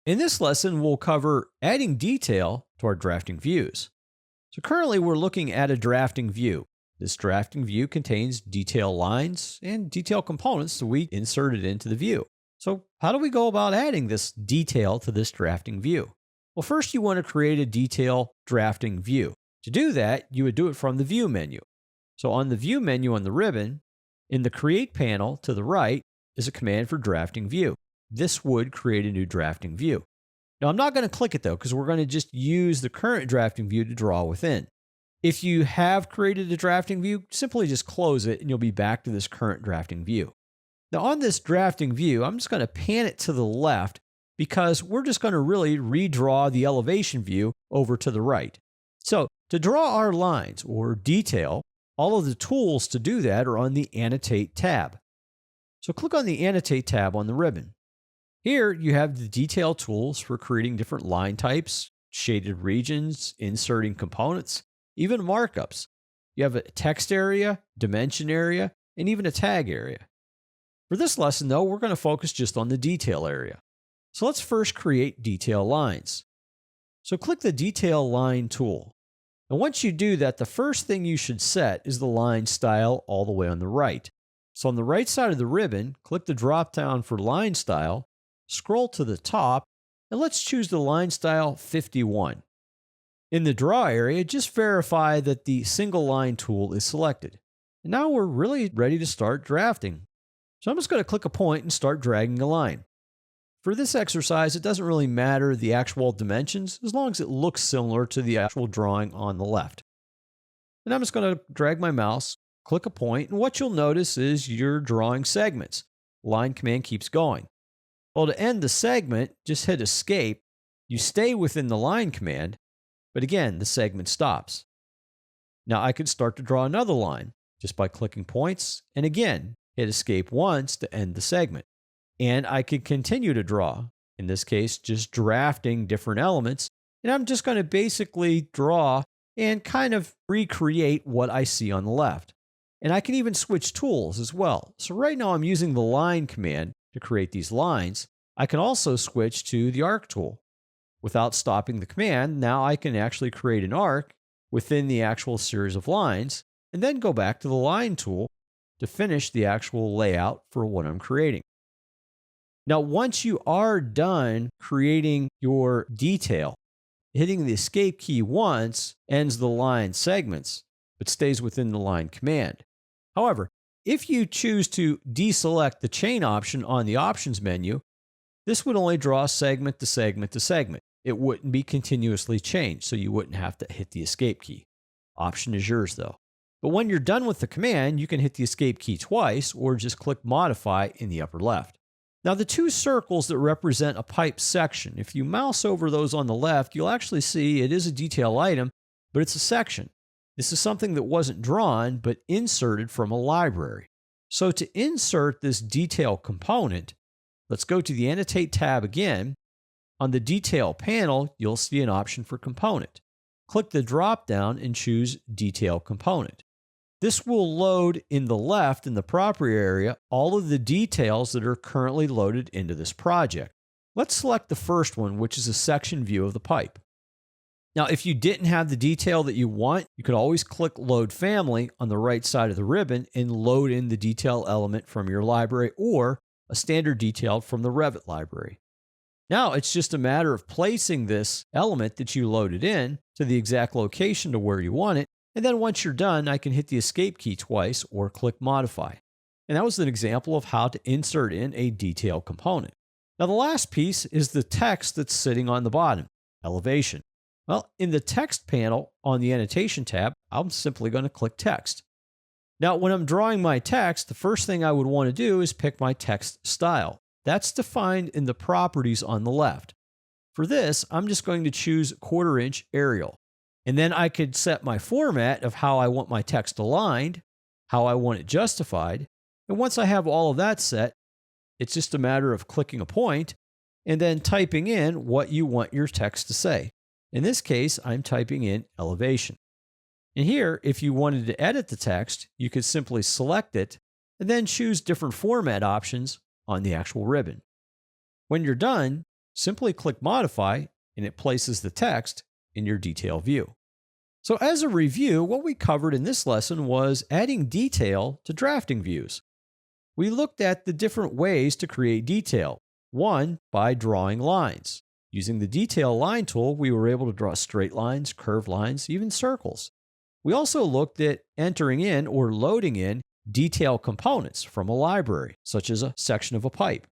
In this lesson, we'll cover adding detail to our drafting views. So currently we're looking at a drafting view. This drafting view contains detail lines and detail components that we inserted into the view. So how do we go about adding this detail to this drafting view? Well, first you want to create a detail drafting view. To do that, you would do it from the View menu. So on the View menu on the ribbon, in the Create panel to the right is a command for drafting view. This would create a new drafting view. Now I'm not going to click it though, because we're going to just use the current drafting view to draw within. If you have created a drafting view, simply just close it and you'll be back to this current drafting view. Now on this drafting view, I'm just going to pan it to the left because we're just going to really redraw the elevation view over to the right. So to draw our lines or detail, all of the tools to do that are on the Annotate tab. So click on the Annotate tab on the ribbon. Here you have the detail tools for creating different line types, shaded regions, inserting components, even markups. You have a text area, dimension area, and even a tag area. For this lesson though, we're going to focus just on the detail area. So let's first create detail lines. So click the Detail Line tool. And once you do that, the first thing you should set is the line style all the way on the right. So on the right side of the ribbon, click the drop down for line style, scroll to the top, and let's choose the line style 51. In the draw area, just verify that the single line tool is selected. And now we're really ready to start drafting. So I'm just going to click a point and start dragging a line. For this exercise, it doesn't really matter the actual dimensions as long as it looks similar to the actual drawing on the left. And I'm just going to drag my mouse, click a point, and what you'll notice is you're drawing segments. Line command keeps going. Well, to end the segment, just hit Escape. You stay within the line command, but again, the segment stops. Now I could start to draw another line just by clicking points, and again, hit Escape once to end the segment. And I could continue to draw, in this case, just drafting different elements, and I'm just going to basically draw and kind of recreate what I see on the left. And I can even switch tools as well. So right now I'm using the Line command to create these lines. I can also switch to the Arc tool. Without stopping the command, now I can actually create an arc within the actual series of lines, and then go back to the Line tool to finish the actual layout for what I'm creating. Now, once you are done creating your detail, hitting the Escape key once ends the line segments, but stays within the Line command. However, if you choose to deselect the chain option on the Options menu, this would only draw segment to segment to segment. It wouldn't be continuously changed, so you wouldn't have to hit the Escape key. Option is yours though. But when you're done with the command, you can hit the Escape key twice or just click Modify in the upper left. Now the two circles that represent a pipe section, if you mouse over those on the left, you'll actually see it is a detail item, but it's a section. This is something that wasn't drawn, but inserted from a library. So to insert this detail component, let's go to the Annotate tab again. On the Detail panel, you'll see an option for Component. Click the drop down and choose Detail Component. This will load in the left in the Property area all of the details that are currently loaded into this project. Let's select the first one, which is a section view of the pipe. Now, if you didn't have the detail that you want, you could always click Load Family on the right side of the ribbon and load in the detail element from your library or a standard detail from the Revit library. Now, it's just a matter of placing this element that you loaded in to the exact location to where you want it. And then once you're done, I can hit the Escape key twice or click Modify. And that was an example of how to insert in a detail component. Now the last piece is the text that's sitting on the bottom, elevation. Well, in the Text panel on the Annotation tab, I'm simply going to click Text. Now when I'm drawing my text, the first thing I would want to do is pick my text style. That's defined in the Properties on the left. For this, I'm just going to choose 1/4 inch Arial. And then I could set my format of how I want my text aligned, how I want it justified. And once I have all of that set, it's just a matter of clicking a point and then typing in what you want your text to say. In this case, I'm typing in elevation. And here, if you wanted to edit the text, you could simply select it and then choose different format options on the actual ribbon. When you're done, Simply click Modify, and it places the text in your detail view. So as a review, what we covered in this lesson was adding detail to drafting views. We looked at the different ways to create detail. One, by drawing lines. Using the Detail Line tool, we were able to draw straight lines, curved lines, even circles. We also looked at entering in or loading in detail components from a library, such as a section of a pipe.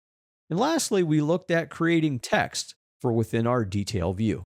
And lastly, we looked at creating text for within our detail view.